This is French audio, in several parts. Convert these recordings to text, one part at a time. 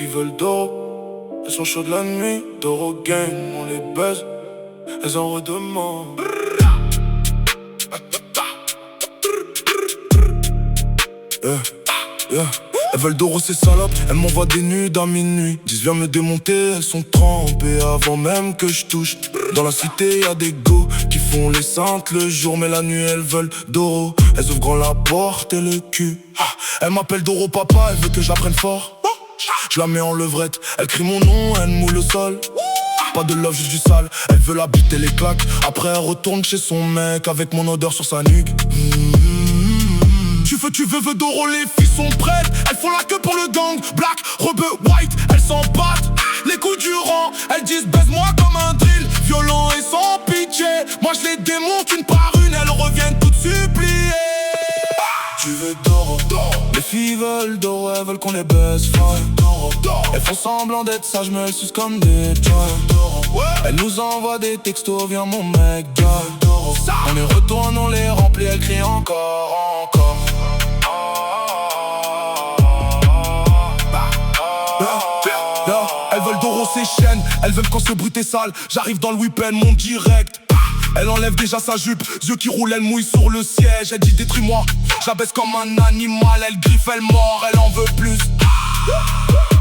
filles veulent Doro. Elles sont chaudes la nuit, Doro gang, on les baise. Elles en redemandent. Elles veulent Doro, ces salopes, elles m'envoient des nudes à minuit. Disent viens me démonter, elles sont trempées avant même que je touche. Dans la cité y'a des go qui font les saintes le jour, mais la nuit elles veulent Doro. Elles ouvrent grand la porte et le cul. Elle m'appelle Doro papa, elle veut que je la prenne fort. Je la mets en levrette, elle crie mon nom, elle moule au sol. Pas de love, juste du sale, elle veut la bite et les claques. Après elle retourne chez son mec avec mon odeur sur sa nuque. Tu veux Doro, les filles sont prêtes. Elles font la queue pour le gang. Black, rebeu, white, elles s'en battent les coups du rang. Elles disent baise-moi comme un drill, violent et sans pitié. Moi je les démonte une par une, elles reviennent toutes supplier. Tu veux Doro, les filles veulent Doro, elles veulent qu'on les baise fort. Elles font semblant d'être sages mais elles sucent comme des toys. Elles nous envoient des textos, viens mon mec, gueule. On les retourne, on les remplit, elles crient encore, encore. Elles veulent Doro, ses chaînes, elles veulent quand ce brut est sale. J'arrive dans le week-end, mon direct. Elle enlève déjà sa jupe, yeux qui roulent, elle mouille sur le siège. Elle dit détruis-moi, j'abaisse comme un animal. Elle griffe, elle mord, elle en veut plus.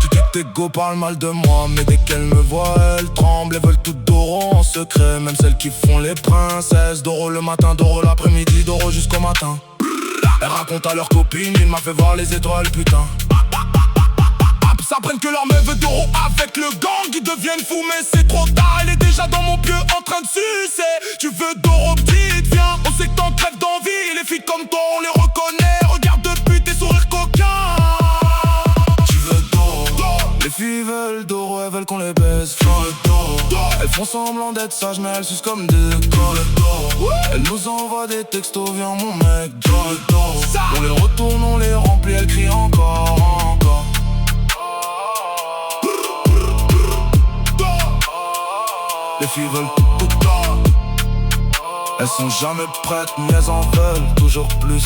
Tu dis que tes go parlent mal de moi, mais dès qu'elles me voient, elles tremblent. Elles veulent toutes Doro en secret, même celles qui font les princesses. Doro le matin, Doro l'après-midi, Doro jusqu'au matin. Elles racontent à leurs copines, il m'a fait voir les étoiles, putain. S'apprennent que leur meuf veut Doro avec le gang. Ils deviennent fous mais c'est trop tard. Elle est déjà dans mon pieu en train de sucer. Tu veux Doro petite, viens. On sait que t'en crèves d'envie. Les filles comme toi on les reconnaît. Regarde depuis tes sourires coquins. Tu veux Doro, les filles veulent Doro, elles veulent qu'on les baise fort. Elles font semblant d'être sages mais elles sucent comme des corps. Elles nous envoient des textos, viens mon mec, Doro. On les retourne, on les remplit, elles crient encore, encore. Les filles veulent tout le temps. Elles sont jamais prêtes, mais elles en veulent toujours plus.